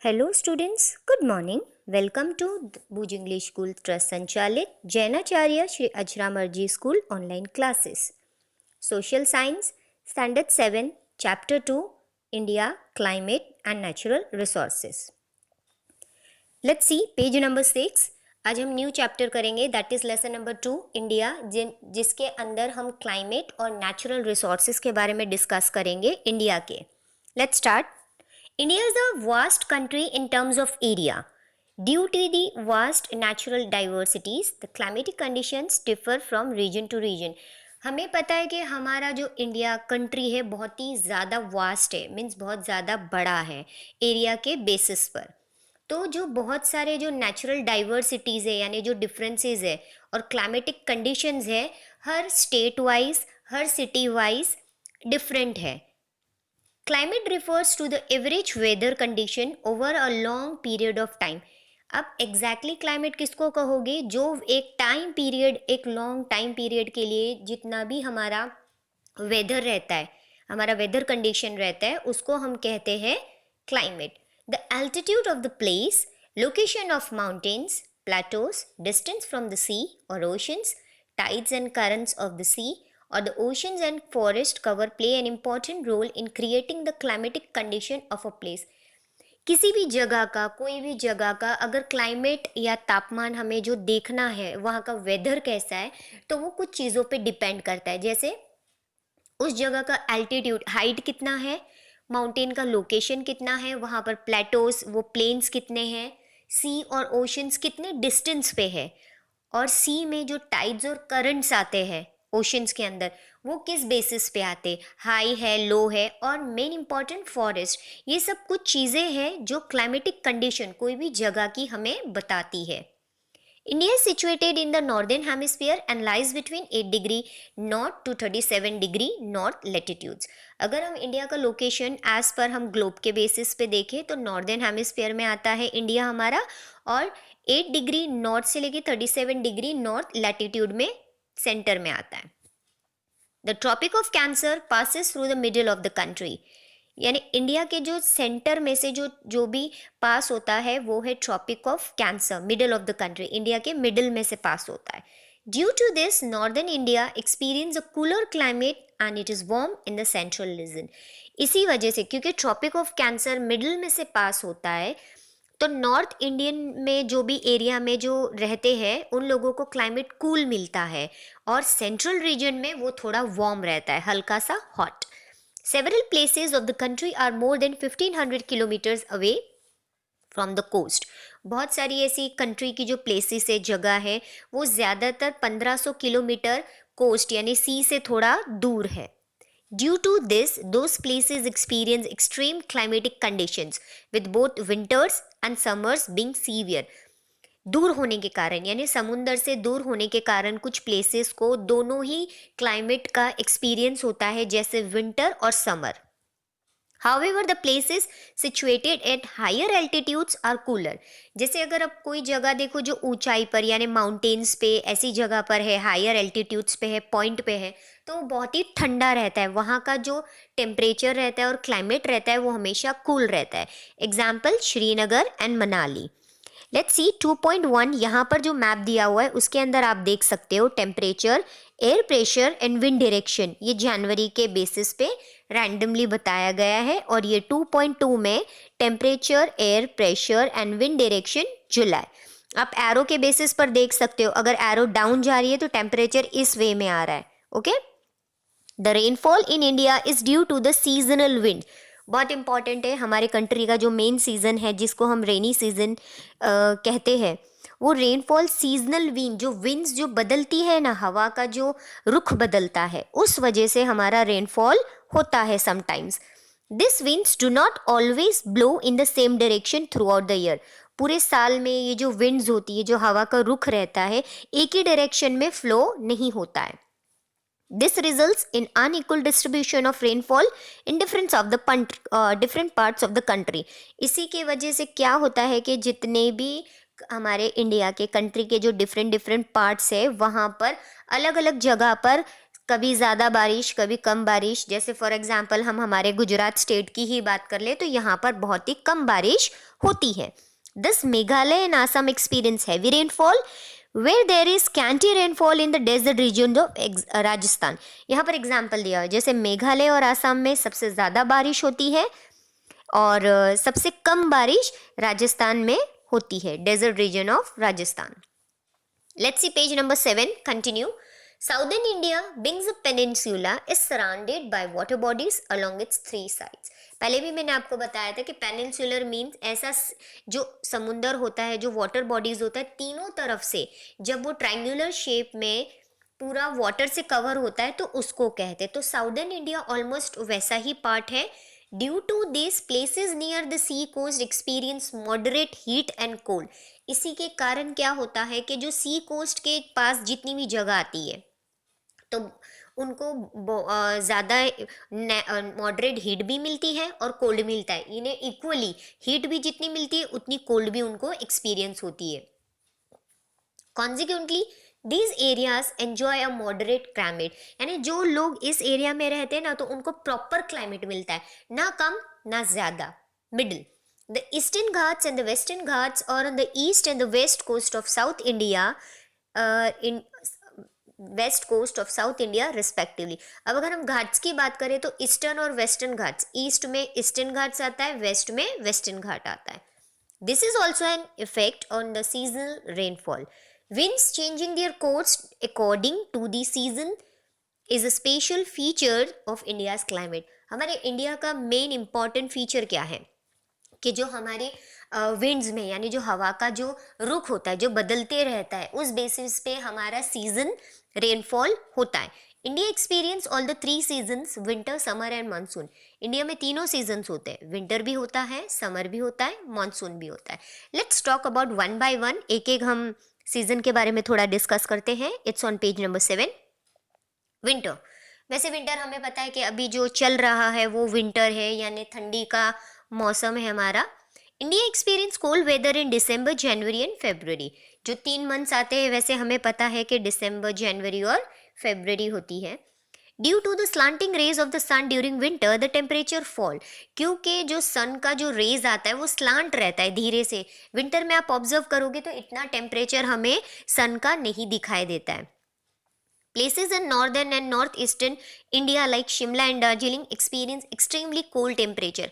Hello students, good morning. Welcome to Bhuj English School Trust Sanchalit Jainacharya Shri Ajramarji School online classes. Social Science, Standard 7, Chapter 2, India, Climate and Natural Resources. Let's see page number 6. आज हम new chapter करेंगे that is lesson number 2 India जिसके अंदर हम climate और natural resources के बारे में डिस्कस करेंगे इंडिया के. Let's start. India is a vast country in terms of area. Due to the vast natural diversities, the climatic conditions differ from region to region. हमें पता है कि हमारा जो इंडिया कंट्री है बहुत ही ज़्यादा वास्ट है, मीन्स बहुत ज़्यादा बड़ा है एरिया के बेसिस पर. तो जो बहुत सारे जो नेचुरल डाइवर्सिटीज़ है यानी जो डिफरेंसेस है और क्लाइमेटिक कंडीशंस है हर स्टेट वाइज हर सिटी वाइज डिफरेंट है. Climate refers to the average weather condition over a long period of time. अब एग्जैक्टली क्लाइमेट किसको कहोगे? जो एक टाइम पीरियड, एक लॉन्ग टाइम पीरियड के लिए जितना भी हमारा वेदर रहता है, हमारा वेदर कंडीशन रहता है, उसको हम कहते हैं climate. The altitude of the place, location of mountains, plateaus, distance from the sea और oceans, tides and currents of the sea or the oceans and forest cover play an important role in creating the climatic condition of a place. किसी भी जगह का, कोई भी जगह का अगर क्लाइमेट या तापमान हमें जो देखना है, वहाँ का वेदर कैसा है, तो वो कुछ चीज़ों पे डिपेंड करता है. जैसे उस जगह का एल्टीट्यूड, हाइट कितना है, माउंटेन का लोकेशन कितना है, वहाँ पर प्लेटोज वो प्लेन्स कितने हैं, सी और ओशंस कितने डिस्टेंस पे है, और सी में जो टाइड्स और करंट्स आते हैं ओशंस के अंदर वो किस बेसिस पे आते, हाई है, लो है, और मेन इंपॉर्टेंट फॉरेस्ट. ये सब कुछ चीज़ें हैं जो क्लाइमेटिक कंडीशन कोई भी जगह की हमें बताती है. India is situated in the northern hemisphere and lies between 8 degree north to 37 degree north latitudes. अगर हम इंडिया का लोकेशन एज पर हम ग्लोब के बेसिस पे देखें तो नॉर्दर्न हेमिस्फीयर में आता है इंडिया हमारा, और 8 डिग्री नॉर्थ से लेके 37 डिग्री नॉर्थ लैटिट्यूड में सेंटर में आता है. The tropic of cancer passes through the middle of the country. यानी इंडिया के जो सेंटर में से जो भी पास होता है वो है tropic of cancer, middle of the country, India के मिडिल में से पास होता है. Due to this northern India experience a cooler climate and it is warm in the central region. इसी वजह से क्योंकि ट्रॉपिक ऑफ कैंसर मिडिल में से पास होता है तो नॉर्थ इंडियन में जो भी एरिया में जो रहते हैं उन लोगों को क्लाइमेट कूल मिलता है, और सेंट्रल रीजन में वो थोड़ा वार्म रहता है, हल्का सा hot. Several places of the country are more than 1500 kilometers away from the coast. बहुत सारी ऐसी कंट्री की जो प्लेसेस है, जगह है, वो ज़्यादातर 1500 किलोमीटर कोस्ट यानी सी से थोड़ा दूर है. Due to this, those places experience extreme climatic conditions with both winters and summers being severe. दूर होने के कारण यानी समुंदर से दूर होने के कारण कुछ प्लेसेस को दोनों ही क्लाइमेट का एक्सपीरियंस होता है, जैसे विंटर और summer. However, the places situated at higher altitudes are cooler. जैसे अगर आप कोई जगह देखो जो ऊंचाई पर यानी माउंटेन्स पे ऐसी जगह पर है, हायर एल्टीट्यूड्स पे है, पॉइंट पे है, तो वो बहुत ही ठंडा रहता है. वहाँ का जो टेम्परेचर रहता है और क्लाइमेट रहता है वो हमेशा कूल रहता है. Example Srinagar and Manali. Let's see 2.1 यहाँ पर जो मैप दिया हुआ है उसके अंदर आप देख सकते हो temperature, air pressure and wind direction. ये जनवरी के बेसिस पे रैंडमली बताया गया है, और ये 2.2 में temperature, air pressure and wind direction July. आप एरो के बेसिस पर देख सकते हो, अगर एरो डाउन जा रही है तो टेम्परेचर इस वे में आ रहा है. Okay. The rainfall in India is due to the seasonal wind. बहुत इंपॉर्टेंट है, हमारे कंट्री का जो मेन सीज़न है जिसको हम रेनी सीजन कहते हैं, वो रेनफॉल सीजनल विंड, जो विंड्स जो बदलती है ना, हवा का जो रुख बदलता है, उस वजह से हमारा रेनफॉल होता है sometimes. This winds do not always blow in the same direction through out the year. पूरे साल में ये जो विंड्स होती है, जो हवा का रुख रहता है, एक ही डायरेक्शन में फ्लो नहीं होता है. This results in unequal distribution of rainfall in different parts of the country. इसी के वजह से क्या होता है कि जितने भी हमारे इंडिया के कंट्री के जो डिफरेंट पार्ट्स है वहाँ पर अलग अलग जगह पर कभी ज़्यादा बारिश कभी कम बारिश। जैसे फॉर एग्जांपल हम हमारे गुजरात स्टेट की ही बात कर ले तो यहाँ पर बहुत ही कम बारिश होती है। Thus Meghalaya and Assam experience heavy rainfall where there is scanty rainfall in the desert region of Rajasthan. यहाँ पर एग्जाम्पल दिया है, जैसे मेघालय और आसाम में सबसे ज़्यादा बारिश होती है और सबसे कम बारिश राजस्थान में होती है, desert region of Rajasthan. Let's see page number 7, continue. Southern India, being a peninsula, is surrounded by water bodies along its three sides। पहले भी मैंने आपको बताया था कि पेनिनसुलर मीन्स ऐसा जो समुंदर होता है, जो वाटर बॉडीज होता है, तीनों तरफ से जब वो ट्रायंगुलर शेप में पूरा वाटर से कवर होता है तो उसको कहते हैं। तो साउदर्न इंडिया ऑलमोस्ट वैसा ही पार्ट है। Due to this places near the sea coast experience moderate heat and cold. इसी के कारण क्या होता है कि जो सी कोस्ट के पास जितनी भी जगह आती है तो उनको ज़्यादा मॉडरेट हीट भी मिलती है और कोल्ड मिलता है। इन्हें इक्वली हीट भी जितनी मिलती है उतनी कोल्ड भी उनको एक्सपीरियंस होती है। Consequently these areas enjoy a moderate climate, यानी जो लोग इस एरिया में रहते हैं ना तो उनको प्रॉपर क्लाइमेट मिलता है, ना कम ना ज़्यादा, middle. The Eastern Ghats and the Western Ghats are on the east and the west coast of South India, in west coast of South India respectively. अब अगर हम घाट्स की बात करें तो ईस्टर्न और वेस्टर्न घाट्स, ईस्ट में ईस्टर्न घाट्स आता है, वेस्ट में वेस्टर्न घाट आता है। This is also an effect on the seasonal rainfall. Winds changing their course according to the season is a special feature of India's climate. हमारे इंडिया का main important feature क्या है कि जो हमारे विंड्स में, यानी जो हवा का जो रुख होता है जो बदलते रहता है, उस बेसिस पे हमारा सीजन रेनफॉल होता है। India experience all the 3 seasons, winter summer and monsoon. India में तीनों सीजन्स होते हैं, विंटर भी होता है, समर भी होता है, मानसून भी होता है। Let's talk about one by one, एक एक हम सीजन के बारे में थोड़ा डिस्कस करते हैं। It's on page number 7। Winter, वैसे विंटर हमें पता है कि अभी जो चल रहा है वो विंटर है, यानी ठंडी का मौसम है हमारा। India experience cold weather in December, January and February. जो 3 मंथ्स आते हैं वैसे हमें पता है कि दिसंबर, जनवरी और फेब्रुअरी होती है। Due to the slanting rays of the sun during winter the temperature fall, क्योंकि जो सन का जो रेज आता है वो स्लांट रहता है धीरे से। विंटर में आप ऑब्जर्व करोगे तो इतना टेम्परेचर हमें सन का नहीं दिखाई देता है। Places in northern and northeastern India like Shimla and Darjeeling experience extremely cold temperature।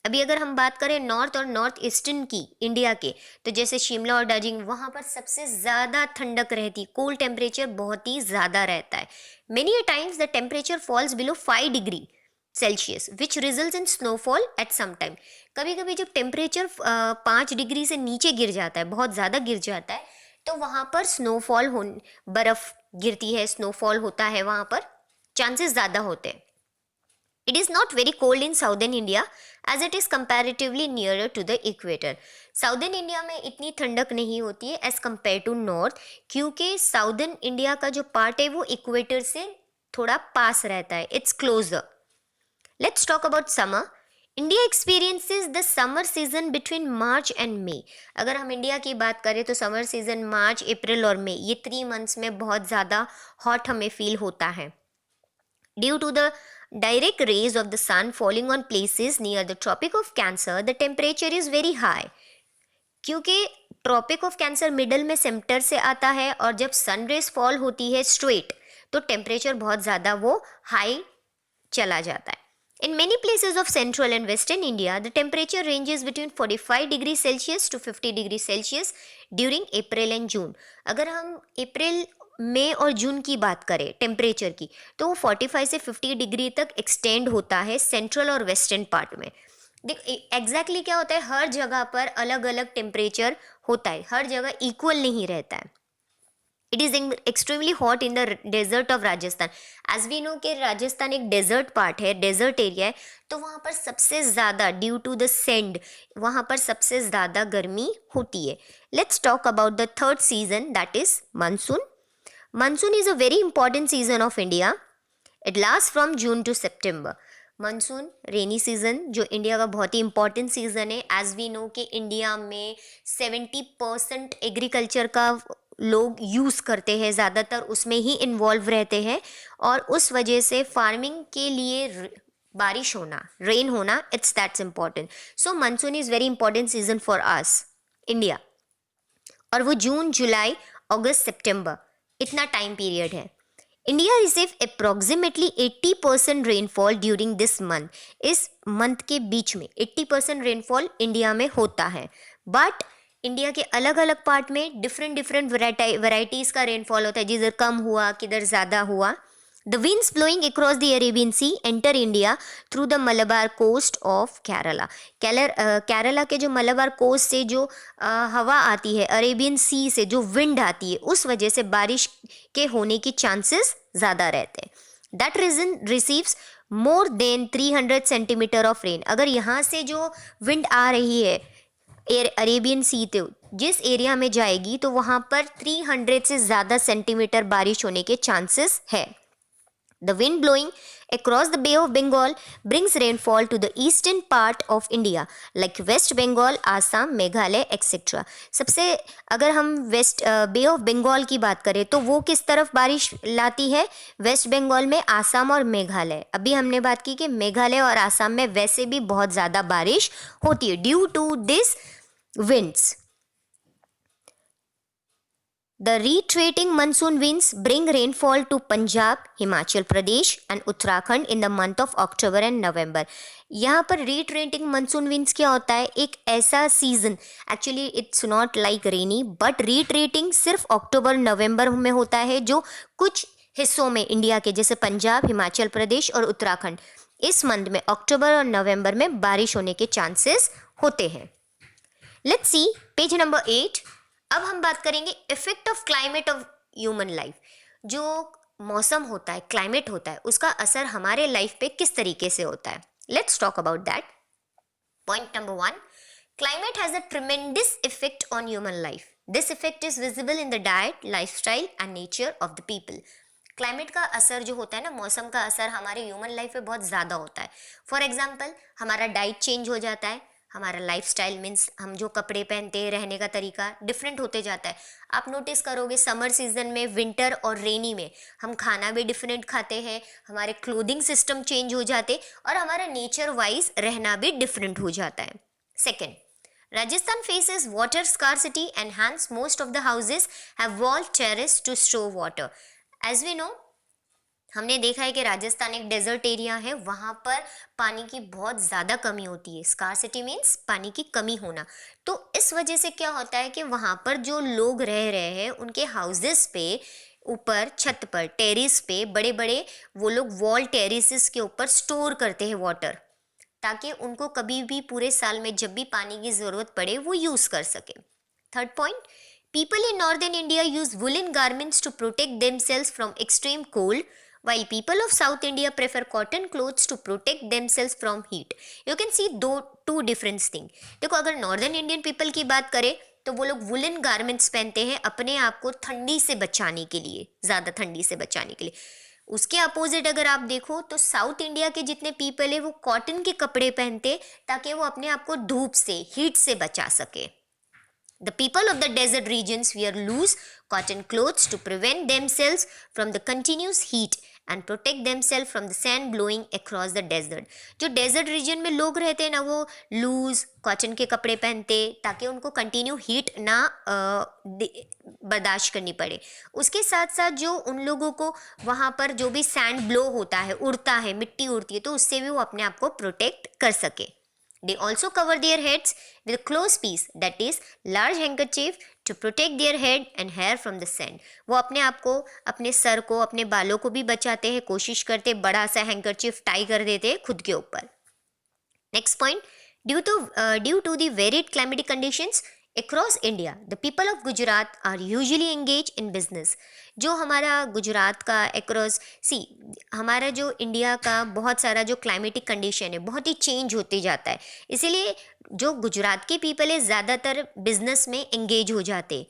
अभी अगर हम बात करें नॉर्थ और नॉर्थ ईस्टर्न की इंडिया के, तो जैसे शिमला और दार्जिलिंग, वहाँ पर सबसे ज़्यादा ठंडक रहती, कोल्ड टेम्परेचर बहुत ही ज़्यादा रहता है। Many a times the temperature falls below 5 degree Celsius which result in snowfall at some time. कभी कभी जब टेम्परेचर 5 डिग्री से नीचे गिर जाता है, बहुत ज़्यादा गिर जाता है, तो वहाँ पर स्नोफॉल हो, बर्फ़ गिरती है, स्नोफॉल होता है, वहाँ पर चांसेस ज़्यादा होते हैं। It is not very cold in southern India as it is comparatively nearer to the equator. Southern India में इतनी ठंडक नहीं होती है एज कम्पेयर टू नॉर्थ, क्योंकि साउदर्न इंडिया का जो पार्ट है वो इक्वेटर से थोड़ा पास रहता है, it's closer. Let's talk about summer. India experiences the summer season between March and May. अगर हम इंडिया की बात करें तो समर सीजन मार्च, अप्रैल और मई, ये 3 मंथ्स में बहुत ज़्यादा हॉट हमें फील होता है। Due to the direct rays of the sun falling on places near the Tropic of Cancer, the temperature is very high। क्योंकि ट्रॉपिक ऑफ कैंसर मिडल में सेंटर से आता है और जब सन रेज फॉल होती है स्ट्रेट तो टेम्परेचर बहुत ज़्यादा वो हाई चला जाता है। In many places of central and western India, the temperature ranges between 45 degree Celsius to 50 degree Celsius during April and June। अगर हम अप्रैल, मई और जून की बात करें टेम्परेचर की, तो वो 45 से 50 डिग्री तक एक्सटेंड होता है सेंट्रल और वेस्टर्न पार्ट में। देख एग्जैक्टली क्या होता है, हर जगह पर अलग अलग टेम्परेचर होता है, हर जगह इक्वल नहीं रहता है। It is extremely hot in the desert of Rajasthan. As we know कि राजस्थान एक डेजर्ट पार्ट है, डेजर्ट एरिया है, तो वहाँ पर सबसे ज़्यादा ड्यू टू द सेंड वहाँ पर सबसे ज़्यादा गर्मी होती है। Let's talk about the third season, that is monsoon. Monsoon is a very important season of India. It lasts from June to September। Monsoon rainy season जो इंडिया का बहुत ही इंपॉर्टेंट सीजन है। एज वी नो कि India में 70% agriculture का लोग use करते हैं, ज़्यादातर उसमें ही इन्वॉल्व रहते हैं, और उस वजह से फार्मिंग के लिए बारिश होना, रेन होना, it's that's important. So monsoon is very important season for us India. और वो जून, जुलाई, अगस्त, सितंबर, इतना टाइम पीरियड है. India receive approximately 80% rainfall during this month. इस मंथ के बीच में 80% रेनफॉल इंडिया में होता है. बट इंडिया के अलग अलग पार्ट में डिफरेंट डिफरेंट वैराइटीज़ का रेनफॉल होता है, जिधर कम हुआ, किधर ज़्यादा हुआ. The winds blowing across the Arabian Sea enter India through the Malabar coast of Kerala. Kerala के जो मलबार कोस्ट से जो हवा आती है, अरेबियन सी से जो विंड आती है, उस वजह से बारिश के होने की चांसेस ज़्यादा रहते हैं. That region receives more than 300 centimetre of rain. अगर यहाँ से जो विंड आ रही है अरेबियन सी, तो जिस एरिया में जाएगी तो वहाँ पर 300 से ज़्यादा सेंटीमीटर बारिश होने के चांसेस है. The wind blowing across the Bay of Bengal brings rainfall to the eastern part of India like West Bengal, Assam, Meghalaya, etc. सबसे अगर हम वेस्ट बे ऑफ बंगाल की बात करें तो वो किस तरफ बारिश लाती है? वेस्ट बंगाल में, आसाम और मेघालय. अभी हमने बात की कि मेघालय और आसाम में वैसे भी बहुत ज़्यादा बारिश होती है due to this winds. The retreating monsoon winds bring rainfall to Punjab, Himachal Pradesh and Uttarakhand in the month of October and November. यहाँ पर retreating monsoon winds क्या होता है? एक ऐसा season, actually it's not like rainy, but retreating सिर्फ अक्टूबर नवंबर में होता है, जो कुछ हिस्सों में इंडिया के जैसे पंजाब, हिमाचल प्रदेश और उत्तराखंड, इस मंथ में अक्टूबर और नवंबर में बारिश होने के चांसेस होते हैं. Let's see page number 8. अब हम बात करेंगे effect of climate of human life. जो मौसम होता है, क्लाइमेट होता है, उसका असर हमारे लाइफ पे किस तरीके से होता है. Let's talk about that. Point number 1, climate has a tremendous effect on human life. This effect is visible in the diet, lifestyle and nature of the people. Climate का असर जो होता है ना, मौसम का असर हमारे ह्यूमन लाइफ पे बहुत ज़्यादा होता है. फॉर एग्जाम्पल, हमारा डाइट चेंज हो जाता है, हमारा लाइफस्टाइल मीन्स हम जो कपड़े पहनते हैं, रहने का तरीका डिफरेंट होते जाता है. आप नोटिस करोगे समर सीजन में, विंटर और रेनी में हम खाना भी डिफरेंट खाते हैं, हमारे क्लोथिंग सिस्टम चेंज हो जाते, और हमारा नेचर वाइज रहना भी डिफरेंट हो जाता है. Second, Rajasthan faces water scarcity and hence most of the houses have wall terrace to store water. As we know, हमने देखा है कि राजस्थान एक डेजर्ट एरिया है, वहाँ पर पानी की बहुत ज़्यादा कमी होती है. स्कार्सिटी मीन्स पानी की कमी होना. तो इस वजह से क्या होता है कि वहाँ पर जो लोग रह रहे हैं, उनके हाउसेस पे ऊपर छत पर, टेरिस पे, बड़े बड़े वो लोग वॉल टेरिसेस के ऊपर स्टोर करते हैं वाटर, ताकि उनको कभी भी पूरे साल में जब भी पानी की ज़रूरत पड़े वो यूज़ कर सके. Third point, people in northern India use woolen garments to protect themselves from extreme cold, while people of South India prefer cotton clothes to protect themselves from heat. You can see two different things. देखो, अगर northern Indian people की बात करें तो वो लोग woollen garments पहनते हैं अपने आप को ठंडी से बचाने के लिए, ज़्यादा ठंडी से बचाने के लिए. उसके अपोजिट अगर आप देखो तो साउथ इंडिया के जितने पीपल है वो कॉटन के कपड़े पहनते ताकि वो अपने आप को धूप से, हीट से बचा सके. The people of the desert regions wear loose cotton clothes to prevent themselves from the continuous heat and protect themselves from the sand blowing across the desert. जो डेजर्ट रीजन में लोग रहते हैं ना, वो लूज कॉटन के कपड़े पहनते ताकि उनको कंटिन्यू हीट ना बर्दाश्त करनी पड़े. उसके साथ साथ जो उन लोगों को वहाँ पर जो भी सैंड ब्लो होता है, उड़ता है, मिट्टी उड़ती है, तो उससे भी वो अपने आप को प्रोटेक्ट कर सके. They also cover their heads with a clothes piece, that is large handkerchief, to protect their head and hair from the sand. वो अपने आप को, अपने सर को, अपने बालों को भी बचाते हैं, कोशिश करते, बड़ा सा हैंकरचीफ टाई कर देते हैं खुद के ऊपर. Next point, due to the varied climatic conditions across India, the people of Gujarat are usually engaged in business. जो हमारा गुजरात का across, हमारा जो इंडिया का बहुत सारा जो क्लाइमेटिक कंडीशन है बहुत ही चेंज होते जाता है, इसीलिए जो गुजरात के पीपल है ज़्यादातर बिजनेस में एंगेज हो जाते.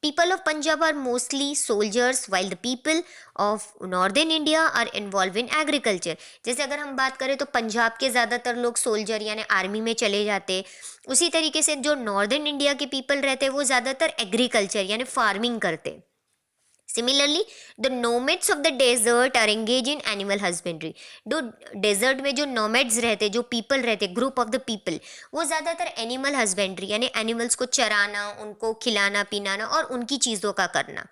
People of Punjab are mostly soldiers while the people of northern India are involved in agriculture. जैसे अगर हम बात करें तो पंजाब के ज़्यादातर लोग सोल्जर यानी आर्मी में चले जाते, उसी तरीके से जो नॉर्दर्न इंडिया के पीपल रहते वो ज़्यादातर एग्रीकल्चर यानी फार्मिंग करते। Similarly the nomads of the desert are engage in animal husbandry. जो डेजर्ट में जो नोमेड्स रहते, जो पीपल रहते, ग्रुप ऑफ द पीपल, वो ज़्यादातर एनिमल हस्बेंड्री यानी एनिमल्स को चराना, उनको खिलाना पिलाना और उनकी चीज़ों का करना।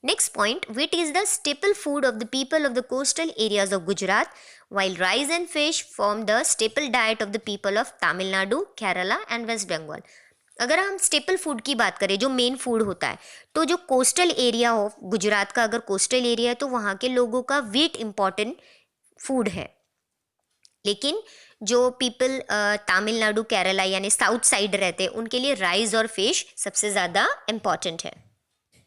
Next point, wheat is the staple food of the people of the coastal areas of Gujarat, while rice and fish form the staple diet of the people of Tamil Nadu, Kerala and West Bengal. अगर हम staple food की बात करें, जो main food होता है, तो जो कोस्टल एरिया ऑफ गुजरात का अगर कोस्टल एरिया है तो वहाँ के लोगों का वीट इम्पॉर्टेंट फूड है। लेकिन जो पीपल तमिलनाडु केरला यानी साउथ साइड रहते हैं उनके लिए राइस और फिश सबसे ज़्यादा इम्पॉर्टेंट है।